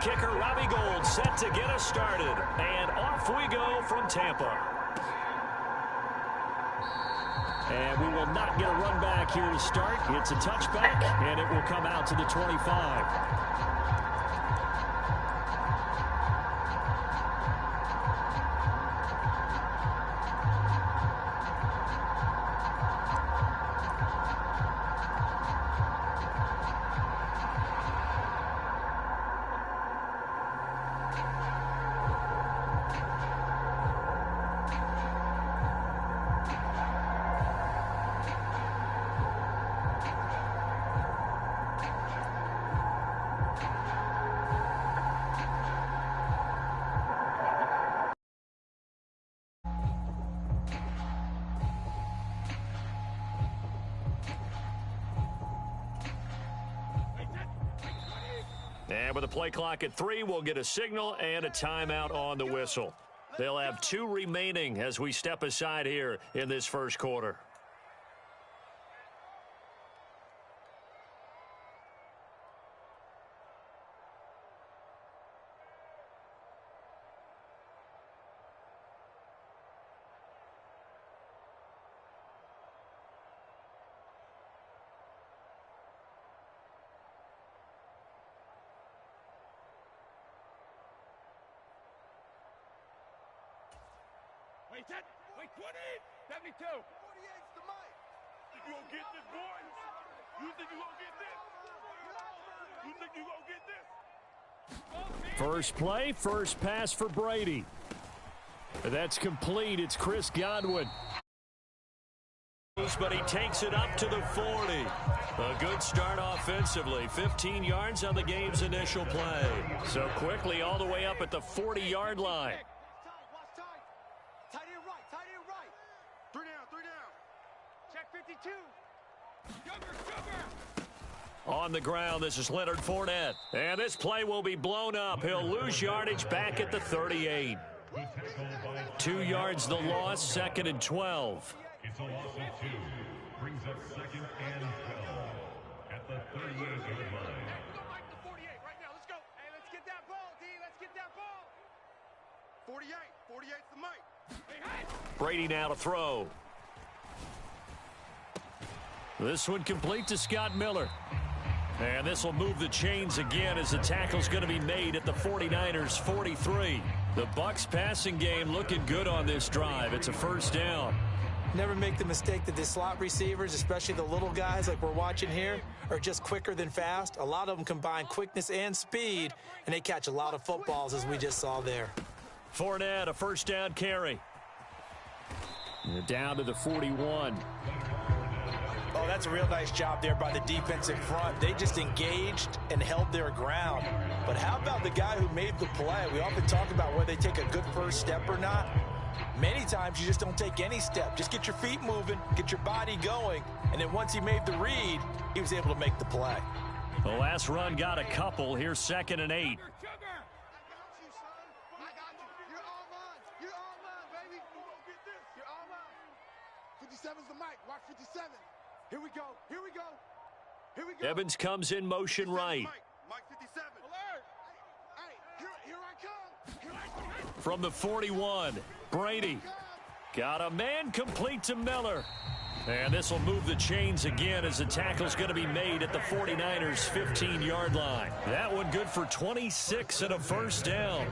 kicker Robbie Gould set to get us started. And off we go from Tampa. And we will not get a run back here to start. It's a touchback, and it will come out to the 25. And with the play clock at 3, we'll get a signal and a timeout on the whistle. They'll have 2 remaining as we step aside here in this first quarter. Wait, 20! 72! 48's the mic! You gonna get this, boys? You think you gonna get this? You think you gonna get this? First play, first pass for Brady. That's complete. It's Chris Godwin. But he takes it up to the 40. A good start offensively. 15 yards on the game's initial play. So quickly all the way up at the 40-yard line. On the ground, this is Leonard Fournette. And this play will be blown up. He'll lose yardage back at the 38. 2 yards the loss, 2nd and 12. It's a loss of 2. Brings up 2nd and 12 at the 38-yard line. Right now, let's go. Hey, let's get that ball, D. Let's get that ball. 48. 48's the mic. Brady now to throw. This one complete to Scott Miller. And this will move the chains again as the tackle's going to be made at the 49ers' 43. The Bucs passing game looking good on this drive. It's a first down. Never make the mistake that the slot receivers, especially the little guys like we're watching here, are just quicker than fast. A lot of them combine quickness and speed, and they catch a lot of footballs as we just saw there. Fournette, a first down carry. And down to the 41. Oh, that's a real nice job there by the defensive front. They just engaged and held their ground. But how about the guy who made the play? We often talk about whether they take a good first step or not. Many times you just don't take any step. Just get your feet moving, get your body going, and then once he made the read, he was able to make the play. The last run got a couple. Here's 2nd and 8. 57's the mic. Watch 57. Here we go. Here we go. Here we go. Evans comes in motion right. Mike 57. Alert. Hey, here I come. Here I come. From the 41, Brady. Got a man complete to Miller. And this will move the chains again as the tackle's going to be made at the 49ers' 15-yard line. That one good for 26 and a first down.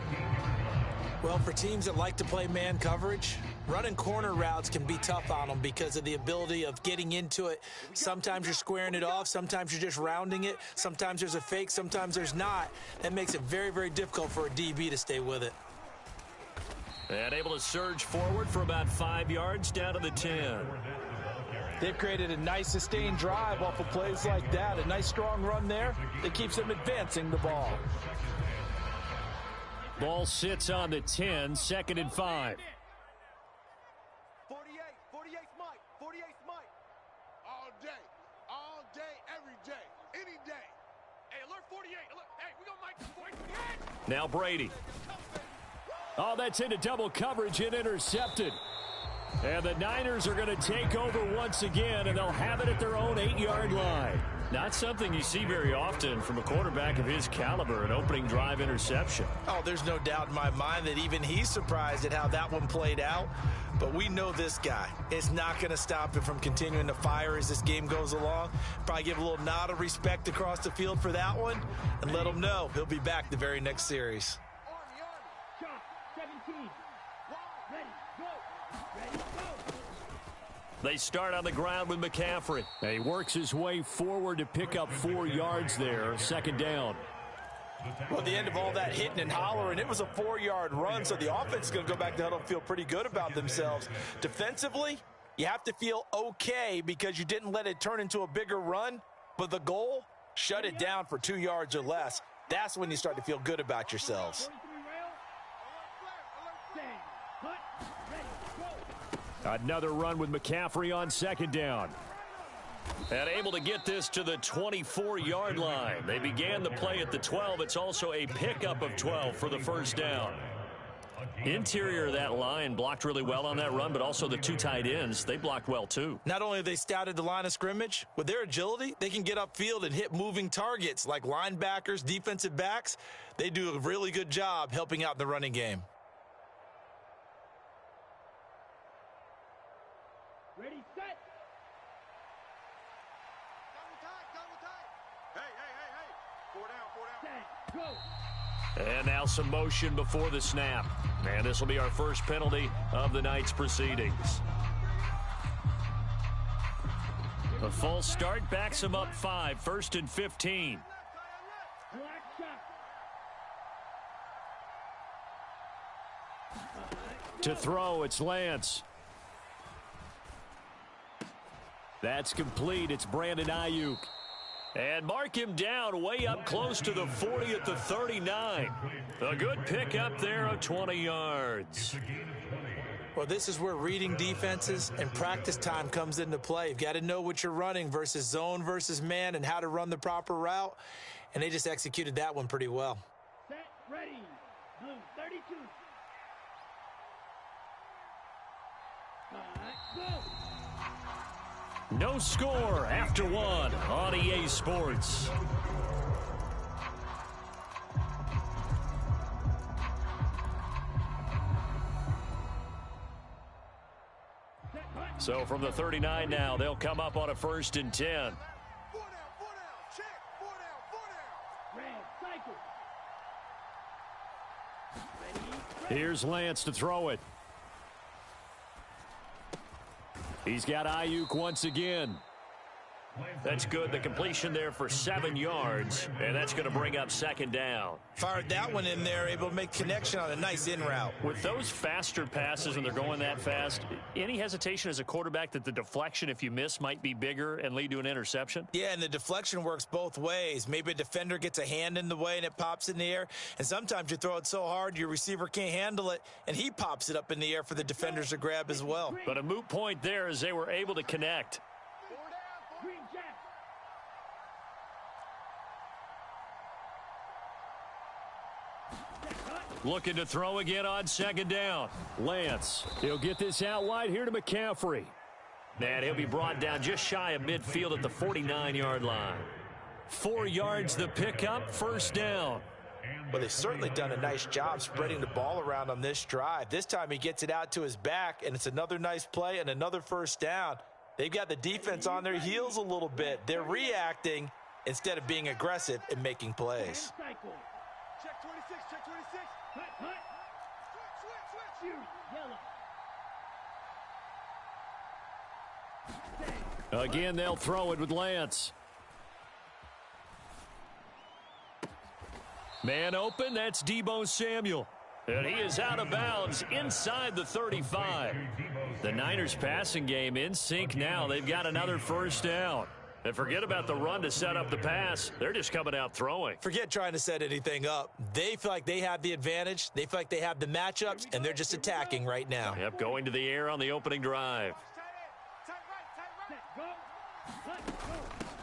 Well, for teams that like to play man coverage, running corner routes can be tough on them because of the ability of getting into it. Sometimes you're squaring it off. Sometimes you're just rounding it. Sometimes there's a fake. Sometimes there's not. That makes it very, very difficult for a DB to stay with it. And able to surge forward for about 5 yards down to the 10. They've created a nice sustained drive off of plays like that. A nice strong run there that keeps them advancing the ball. Ball sits on the 10, 2nd and 5. 48's Mike. 48's Mike. All day, every day, any day. Hey, alert 48. Alert. Hey, we got Mike 48. Now Brady. Oh, that's into double coverage and intercepted. And the Niners are going to take over once again, and they'll have it at their own 8-yard line. Not something you see very often from a quarterback of his caliber, an opening drive interception. Oh, there's no doubt in my mind that even he's surprised at how that one played out. But we know this guy. It's not going to stop him from continuing to fire as this game goes along. Probably give a little nod of respect across the field for that one and let him know he'll be back the very next series. They start on the ground with McCaffrey. He works his way forward to pick up 4 yards there, second down. Well, at the end of all that hitting and hollering, it was a 4-yard run, so the offense is going to go back to huddle and feel pretty good about themselves. Defensively, you have to feel okay because you didn't let it turn into a bigger run, but the goal, shut it down for 2 yards or less. That's when you start to feel good about yourselves. Another run with McCaffrey on second down. And able to get this to the 24-yard line. They began the play at the 12. It's also a pickup of 12 for the first down. Interior of that line blocked really well on that run, but also the 2 tight ends, they blocked well too. Not only have they scouted the line of scrimmage, with their agility, they can get upfield and hit moving targets like linebackers, defensive backs. They do a really good job helping out in the running game. Ready, set. Hey. 4 down. Set, go. And now some motion before the snap. And this will be our first penalty of the night's proceedings. The false start backs him up 5, 1st and 15. To throw, it's Lance. That's complete. It's Brandon Ayuk. And mark him down way up close to the 40 at the 39. A good pickup there of 20 yards. Well, this is where reading defenses and practice time comes into play. You've got to know what you're running versus zone versus man and how to run the proper route. And they just executed that one pretty well. Set, ready. Blue, 32. Go. No score after 1 on EA Sports. So from the 39 now, they'll come up on a 1st and 10. 4 down, check. 4 down. Red, cycle. Here's Lance to throw it. He's got Ayuk once again. That's good. The completion there for 7 yards, and that's going to bring up second down. Fired that one in there, able to make connection on a nice in route. With those faster passes when they're going that fast, any hesitation as a quarterback that the deflection, if you miss, might be bigger and lead to an interception? Yeah, and the deflection works both ways. Maybe a defender gets a hand in the way and it pops in the air, and sometimes you throw it so hard your receiver can't handle it, and he pops it up in the air for the defenders to grab as well. But a moot point there as they were able to connect. Looking to throw again on second down. Lance, he'll get this out wide here to McCaffrey. And he'll be brought down just shy of midfield at the 49-yard line. 4 yards the pickup, first down. Well, they've certainly done a nice job spreading the ball around on this drive. This time he gets it out to his back, and it's another nice play and another first down. They've got the defense on their heels a little bit. They're reacting instead of being aggressive and making plays. Check 26, check 26. Hut. Switch. Yellow. Again, they'll throw it with Lance. Man open, that's Deebo Samuel. And he is out of bounds inside the 35. The Niners passing game in sync now. They've got another first down. And forget about the run to set up the pass. They're just coming out throwing. Forget trying to set anything up. They feel like they have the advantage. They feel like they have the matchups, and they're just attacking right now. Yep, going to the air on the opening drive.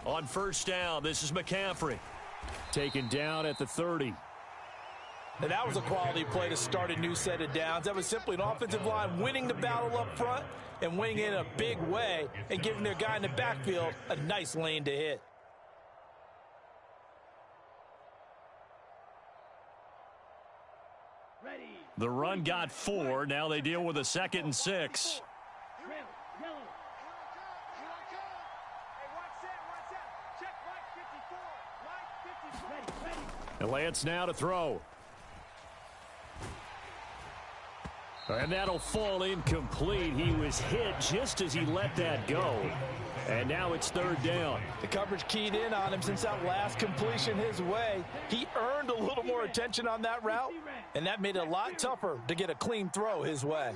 On first down, this is McCaffrey. Taken down at the 30. And that was a quality play to start a new set of downs. That was simply an offensive line winning the battle up front and winning it in a big way and giving their guy in the backfield a nice lane to hit. The run got 4. Now they deal with a 2nd and 6. And Lance now to throw. And that'll fall incomplete. He was hit just as he let that go. And now it's 3rd down. The coverage keyed in on him since that last completion his way. He earned a little more attention on that route, and that made it a lot tougher to get a clean throw his way.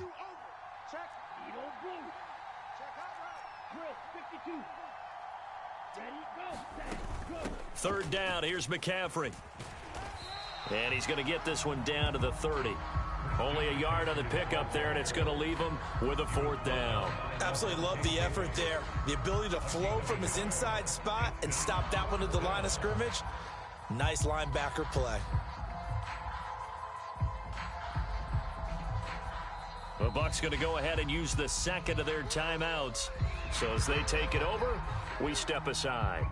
Third down. Here's McCaffrey. And he's going to get this one down to the 30. Only a yard on the pickup there, and it's going to leave him with a 4th down. Absolutely love the effort there. The ability to flow from his inside spot and stop that one at the line of scrimmage. Nice linebacker play. The Bucs going to go ahead and use the 2nd of their timeouts. So as they take it over, we step aside.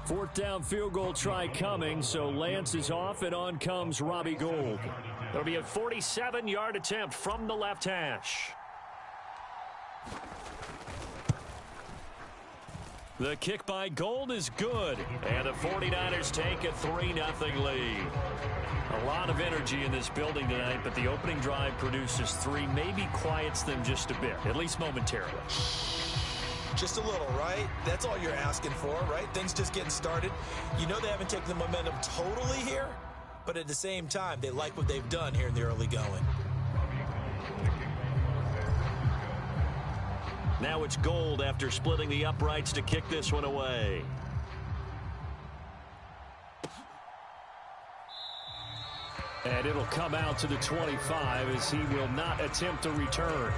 Fourth down field goal try coming, so Lance is off, and on comes Robbie Gould. It'll be a 47-yard attempt from the left hash. The kick by Gould is good, and the 49ers take a 3-0 lead. A lot of energy in this building tonight, but the opening drive produces 3, maybe quiets them just a bit, at least momentarily. Just a little, right? That's all you're asking for, right? Things just getting started. You know they haven't taken the momentum totally here, but at the same time, they like what they've done here in the early going. Now it's Gould after splitting the uprights to kick this one away. And it'll come out to the 25 as he will not attempt to return.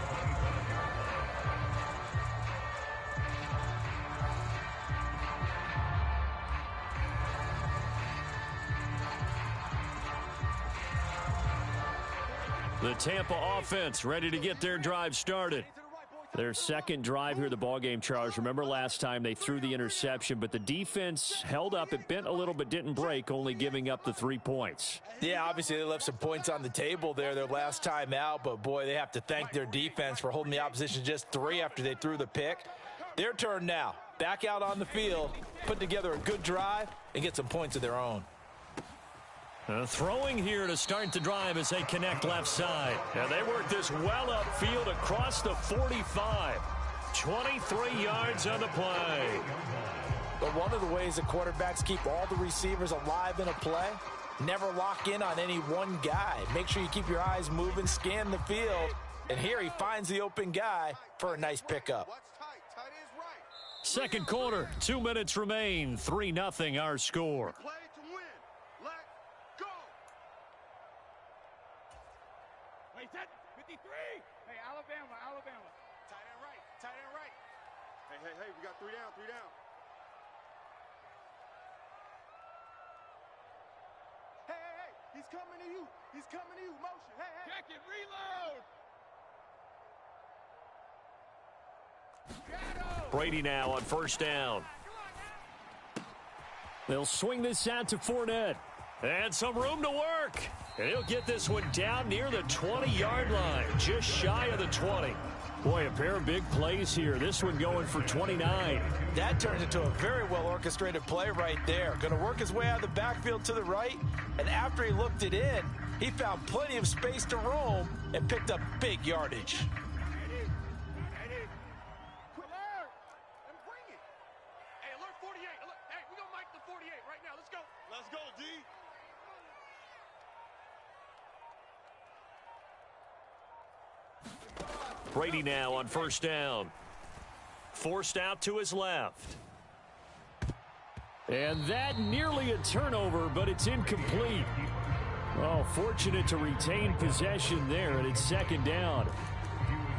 The Tampa offense ready to get their drive started. Their second drive here of the ballgame, Charles. Remember last time they threw the interception, but the defense held up. It bent a little but didn't break, only giving up the 3 points. Yeah, obviously they left some points on the table there their last time out, but boy, they have to thank their defense for holding the opposition just 3 after they threw the pick. Their turn now. Back out on the field, put together a good drive, and get some points of their own. Throwing here to start the drive as they connect left side. Now they work this well upfield across the 45. 23 yards on the play. But one of the ways that quarterbacks keep all the receivers alive in a play, never lock in on any one guy. Make sure you keep your eyes moving, scan the field, and here he finds the open guy for a nice pickup. Second quarter, 2 minutes remain. 3-0 our score. Hey, we got 3 down, 3 down. Hey, he's coming to you. He's coming to you. Motion, hey. Check it, reload. Brady now on first down. They'll swing this out to Fournette. And some room to work. And he'll get this one down near the 20-yard line, just shy of the 20. Boy, a pair of big plays here. This one going for 29. That turns into a very well-orchestrated play right there. Going to work his way out of the backfield to the right, and after he looked it in, he found plenty of space to roam and picked up big yardage. Alert 48. Hey, we're going to mic the 48 right now. Let's go. Let's go, D. Brady now on first down. Forced out to his left. And that nearly a turnover, but it's incomplete. Oh, fortunate to retain possession there, and it's second down.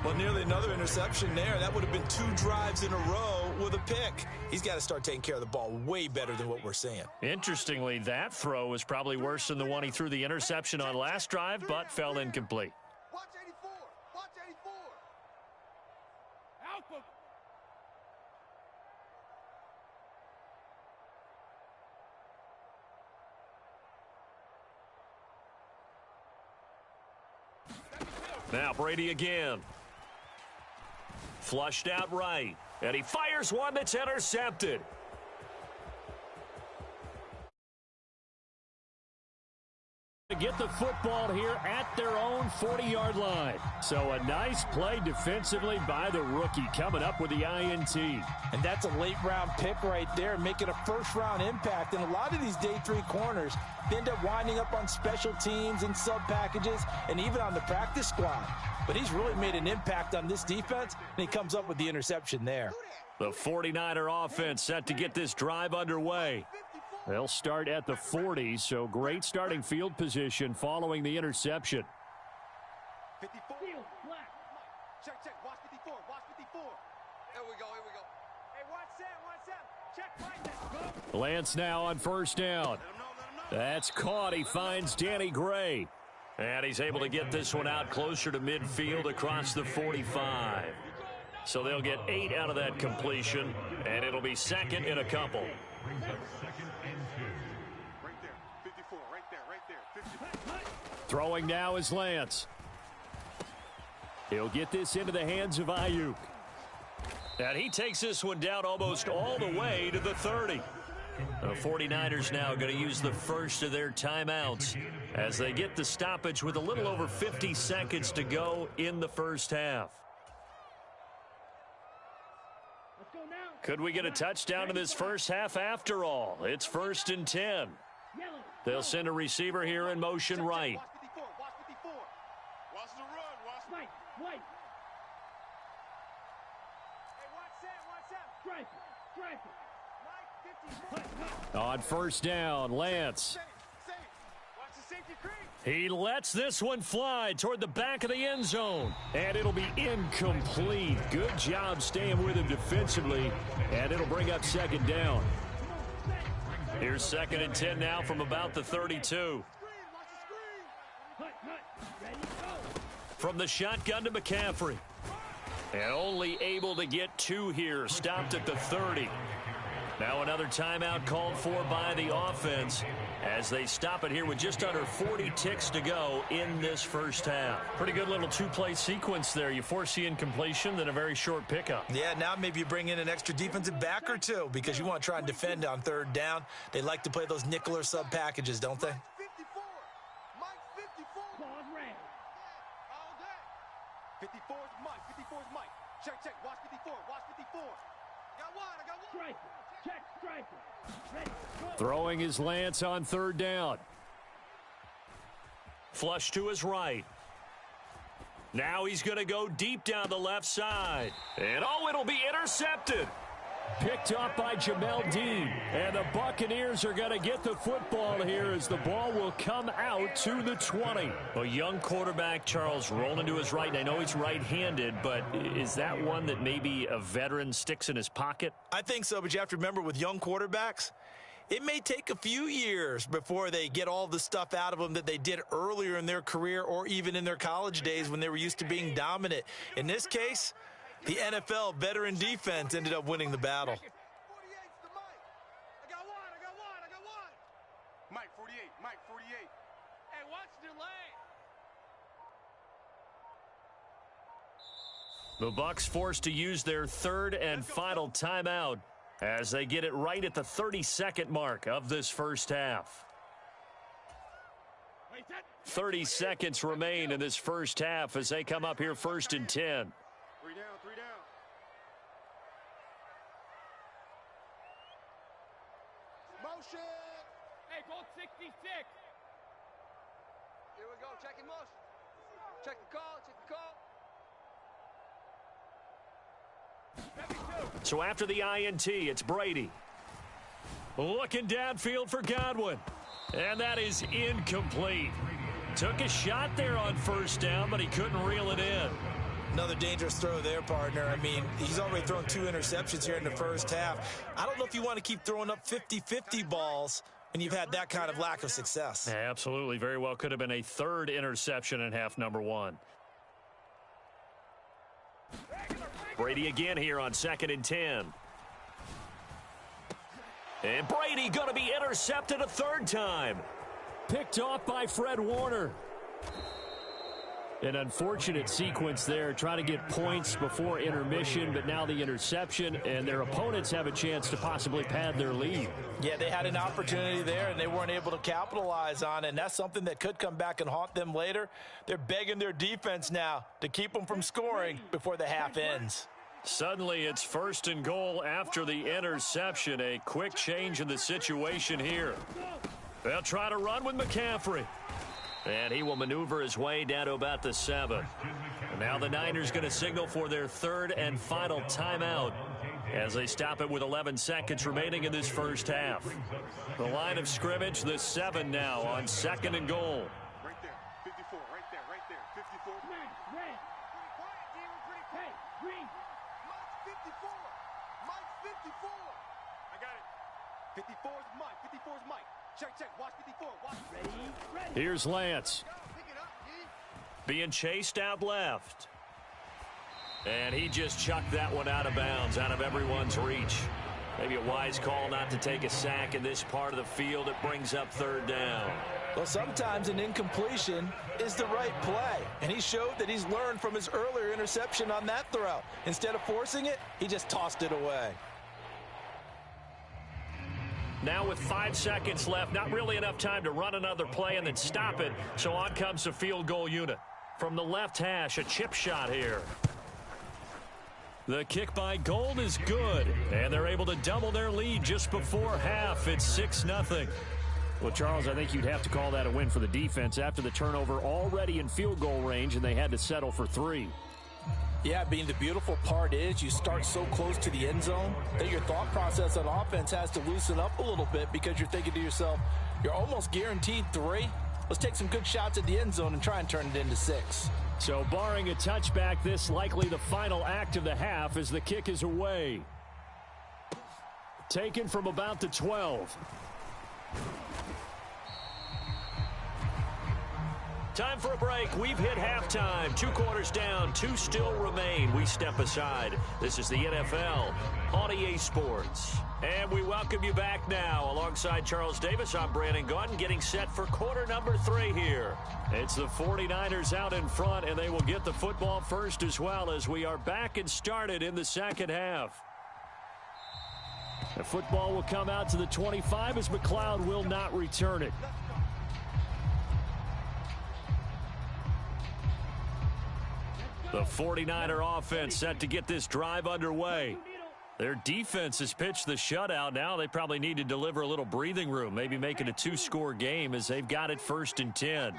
Well, nearly another interception there. That would have been 2 drives in a row with a pick. He's got to start taking care of the ball way better than what we're seeing. Interestingly, that throw was probably worse than the one he threw the interception on last drive, but fell incomplete. Watch 84. Watch 84. Alpha. Now Brady again. Flushed out right. And he fires one that's intercepted. To get the football here at their own 40-yard line. So a nice play defensively by the rookie coming up with the INT. And that's a late-round pick right there, making a first-round impact. And a lot of these day 3 corners, they end up winding up on special teams and sub-packages and even on the practice squad. But he's really made an impact on this defense, and he comes up with the interception there. The 49er offense set to get this drive underway. They'll start at the 40, so great starting field position following the interception. 54. Check, check. Watch 54. Watch 54. Here we go. Here we go. Hey, watch that. Check right there. Lance now on first down. That's caught. He finds Danny Gray. And he's able to get this one out closer to midfield across the 45. So they'll get 8 out of that completion, and it'll be second in a couple. Brings up second and 2. Right there. 54. Right there. 54. Throwing now is Lance. He'll get this into the hands of Ayuk. And he takes this one down almost all the way to the 30. The 49ers now going to use the first of their timeouts as they get the stoppage with a little over 50 seconds to go in the first half. Could we get a touchdown in this first half after all? It's 1st and 10. They'll send a receiver here in motion right. Watch 54. Watch 54. Watch the run. Watch Mike. Hey, watch that. Stripe it. Mike, 54. On first down, Lance. Safe. Watch the safety creep. He lets this one fly toward the back of the end zone. And it'll be incomplete. Good job staying with him defensively. And it'll bring up second down. Here's 2nd and 10 now from about the 32. From the shotgun to McCaffrey. And only able to get 2 here. Stopped at the 30. Now another timeout called for by the offense as they stop it here with just under 40 ticks to go in this first half. Pretty good little 2-play sequence there. You force the incompletion, then a very short pickup. Yeah, now maybe you bring in an extra defensive back or 2 because you want to try and defend on 3rd down. They like to play those nickel or sub packages, don't they? 54. Mike, 54. Ball's red. All day. 54 is Mike. 54 is Mike. Check. Watch 54. Watch 54. I got one. Stripe. Check. Stripe. Ready. Throwing his Lance on 3rd down. Flush to his right. Now he's going to go deep down the left side. And it'll be intercepted. Picked up by Jamel Dean. And the Buccaneers are going to get the football here as the ball will come out to the 20. A young quarterback, Charles, rolling to his right. And I know he's right-handed, but is that one that maybe a veteran sticks in his pocket? I think so, but you have to remember with young quarterbacks, it may take a few years before they get all the stuff out of them that they did earlier in their career or even in their college days when they were used to being dominant. In this case, the NFL veteran defense ended up winning the battle. 48's the Mike. I got one. Mike, 48. Mike, 48. Hey, watch the lane. The Bucs forced to use their 3rd and final timeout as they get it right at the 32nd mark of this first half. 30 seconds remain in this first half as they come up here 1st and 10. 3 down. Motion. Hey, Colt 66. Here we go. Checking motion. Check the call. So after the INT, it's Brady. Looking downfield for Godwin. And that is incomplete. Took a shot there on first down, but he couldn't reel it in. Another dangerous throw there, partner. I mean, he's already thrown 2 interceptions here in the first half. I don't know if you want to keep throwing up 50-50 balls when you've had that kind of lack of success. Absolutely. Very well could have been a 3rd interception in half number 1. Brady again here on 2nd and 10. And Brady going to be intercepted a 3rd time. Picked off by Fred Warner. An unfortunate sequence there, trying to get points before intermission, but now the interception, and their opponents have a chance to possibly pad their lead. Yeah, they had an opportunity there, and they weren't able to capitalize on it, and that's something that could come back and haunt them later. They're begging their defense now to keep them from scoring before the half ends. Suddenly, it's 1st and goal after the interception. A quick change in the situation here. They'll try to run with McCaffrey. And he will maneuver his way down to about the 7. And now the Niners going to signal for their 3rd and final timeout as they stop it with 11 seconds remaining in this first half. The line of scrimmage, the 7 now on 2nd and goal. Right there, 54, right there, 54. Red. Hey, green. Mike 54. I got it. 54's Mike. 54's Mike. Check. Watch 54. Watch. Ready. Here's Lance. Pick it up, Being chased out left. And he just chucked that one out of bounds, out of everyone's reach. Maybe a wise call not to take a sack in this part of the field. It brings up 3rd down. Well, sometimes an incompletion is the right play, and he showed that he's learned from his earlier interception on that throw. Instead of forcing it, he just tossed it away. Now with 5 seconds left, not really enough time to run another play and then stop it. So on comes the field goal unit. From the left hash, a chip shot here. The kick by Gold is good, and they're able to double their lead just before half. It's 6-0. Well, Charles, I think you'd have to call that a win for the defense after the turnover already in field goal range, and they had to settle for 3. Yeah, being the beautiful part is you start so close to the end zone that your thought process on offense has to loosen up a little bit because you're thinking to yourself, you're almost guaranteed 3. Let's take some good shots at the end zone and try and turn it into 6. So barring a touchback, this likely the final act of the half as the kick is away. Taken from about the 12. Time for a break. We've hit halftime. 2 quarters down. 2 still remain. We step aside. This is the NFL on EA Sports. And we welcome you back now. Alongside Charles Davis, I'm Brandon Gaudin, getting set for quarter number 3 here. It's the 49ers out in front, and they will get the football first as well as we are back and started in the second half. The football will come out to the 25 as McLeod will not return it. The 49er offense set to get this drive underway. Their defense has pitched the shutout. Now they probably need to deliver a little breathing room, maybe make it a 2-score game as they've got it 1st and 10.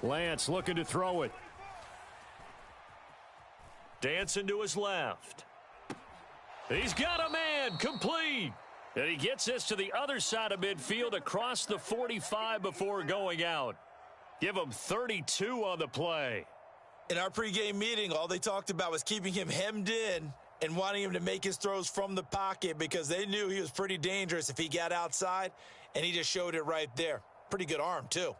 Lance looking to throw it. Dancing to his left. He's got a man, complete. And he gets this to the other side of midfield across the 45 before going out. Give him 32 on the play. In our pregame meeting, all they talked about was keeping him hemmed in and wanting him to make his throws from the pocket because they knew he was pretty dangerous if he got outside, and he just showed it right there. Pretty good arm, too.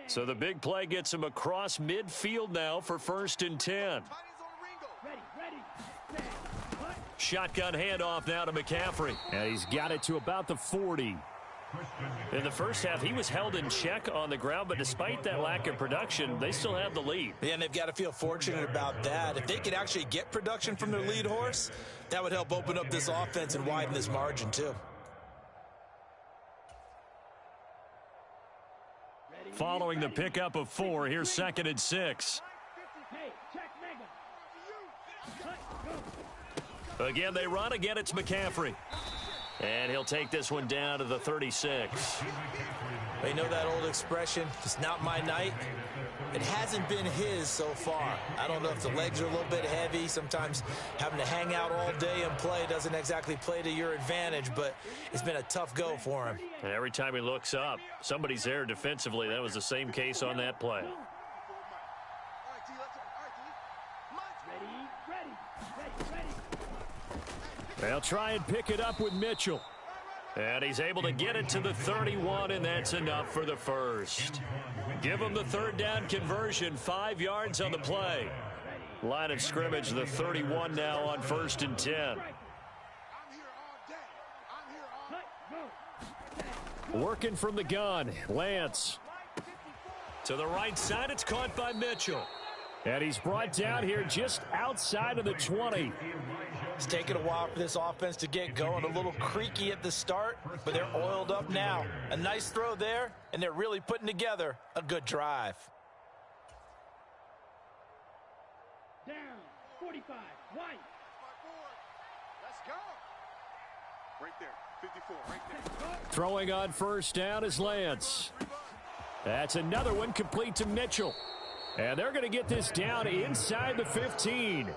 So the big play gets him across midfield now for 1st and 10. Shotgun handoff now to McCaffrey. And he's got it to about the 40. In the first half, he was held in check on the ground, but despite that lack of production, they still have the lead. Yeah, and they've got to feel fortunate about that. If they could actually get production from their lead horse, that would help open up this offense and widen this margin, too. Following the pickup of 4, here's 2nd and 6. Again, they run. Again, it's McCaffrey. And he'll take this one down to the 36. They know that old expression, it's not my night. It hasn't been his so far. I don't know if the legs are a little bit heavy. Sometimes having to hang out all day and play doesn't exactly play to your advantage, but it's been a tough go for him. And every time he looks up, somebody's there defensively. That was the same case on that play. They'll try and pick it up with Mitchell. And he's able to get it to the 31, and that's enough for the first. Give him the third down conversion, 5 yards on the play. Line of scrimmage, the 31 now on 1st and 10. Working from the gun, Lance. To the right side, it's caught by Mitchell. And he's brought down here just outside of the 20. It's taken a while for this offense to get going. A little creaky at the start, but they're oiled up now. A nice throw there, and they're really putting together a good drive. Down, 45, White. Let's go. Right there, 54, right there. Throwing on first down is Lance. That's another one complete to Mitchell. And they're going to get this down inside the 15.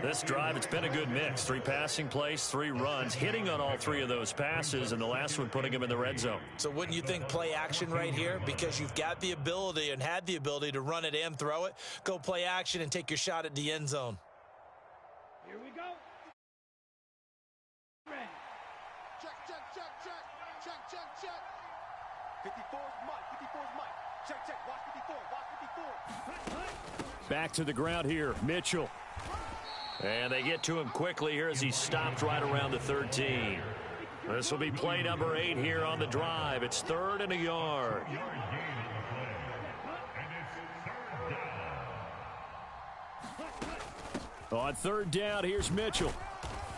This drive, it's been a good mix. 3 passing plays, 3 runs, hitting on all 3 of those passes, and the last one putting him in the red zone. So wouldn't you think play action right here? Because you've got the ability and had the ability to run it and throw it. Go play action and take your shot at the end zone. Here we go. Ready. Check, check, check, check. Check, check, check. 54's Mike. 54's Mike. Check, check. Watch 54. Watch 54. Back to the ground here, Mitchell. And they get to him quickly here as he stopped right around the 13. This will be play number 8 here on the drive. It's 3rd and a yard. On 3rd down, here's Mitchell.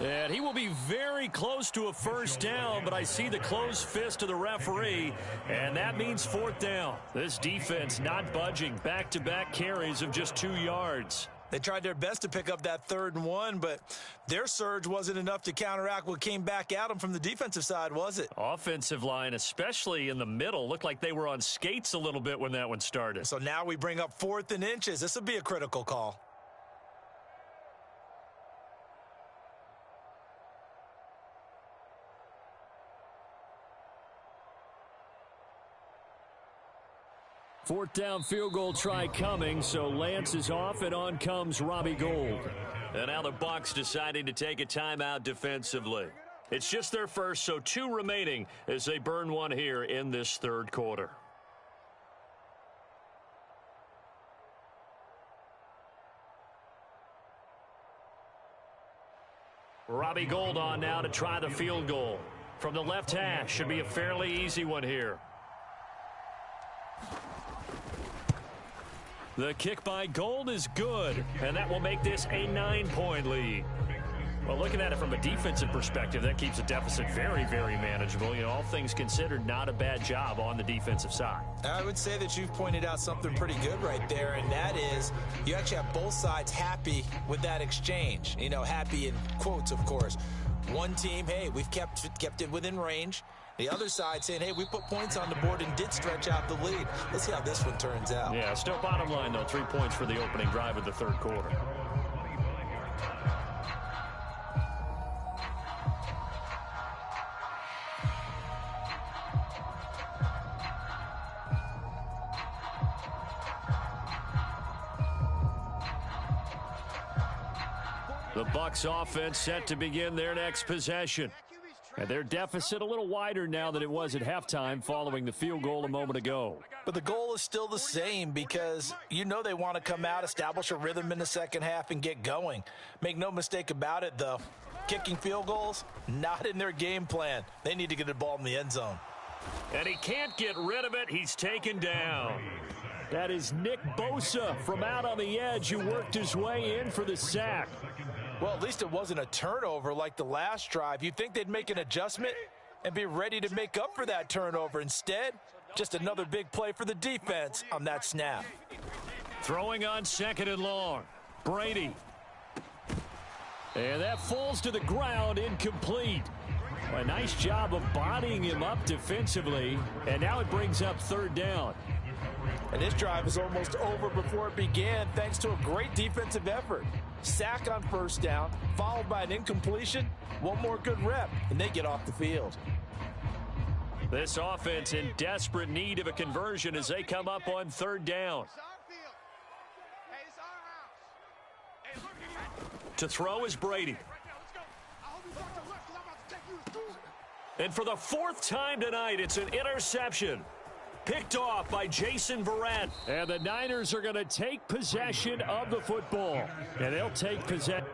And he will be very close to a first down, but I see the closed fist of the referee, and that means 4th down. This defense not budging. Back-to-back carries of just 2 yards. They tried their best to pick up that 3rd and 1, but their surge wasn't enough to counteract what came back at them from the defensive side, was it? Offensive line, especially in the middle, looked like they were on skates a little bit when that one started. So now we bring up 4th and inches. This will be a critical call. Fourth down field goal try coming, so Lance is off, and on comes Robbie Gould. And now the Bucs deciding to take a timeout defensively. It's just their first, so 2 remaining as they burn one here in this 3rd quarter. Robbie Gould on now to try the field goal. From the left hash, should be a fairly easy one here. The kick by Gould is good, and that will make this a 9-point lead. Well, looking at it from a defensive perspective, that keeps the deficit very, very manageable. You know, all things considered, not a bad job on the defensive side. I would say that you've pointed out something pretty good right there, and that is you actually have both sides happy with that exchange. You know, happy in quotes, of course. One team, hey, we've kept it within range. The other side saying, hey, we put points on the board and did stretch out the lead. Let's see how this one turns out. Yeah, still bottom line, though, 3 points for the opening drive of the 3rd quarter. The Bucs offense set to begin their next possession. And their deficit a little wider now than it was at halftime following the field goal a moment ago. But the goal is still the same because you know they want to come out, establish a rhythm in the second half, and get going. Make no mistake about it, though. Kicking field goals, not in their game plan. They need to get the ball in the end zone. And he can't get rid of it. He's taken down. That is Nick Bosa from out on the edge who worked his way in for the sack. Well, at least it wasn't a turnover like the last drive. You'd think they'd make an adjustment and be ready to make up for that turnover. Instead, just another big play for the defense on that snap. Throwing on 2nd and long. Brady. And that falls to the ground, incomplete. A nice job of bodying him up defensively, and now it brings up third down. And this drive is almost over before it began thanks to a great defensive effort. Sack on first down, followed by an incompletion. One more good rep, and they get off the field. This offense in desperate need of a conversion as they come up on third down. To throw is Brady. And for the fourth time tonight, it's an interception. Picked off by Jason Verrett. And the Niners are going to take possession of the football. And they'll take possession.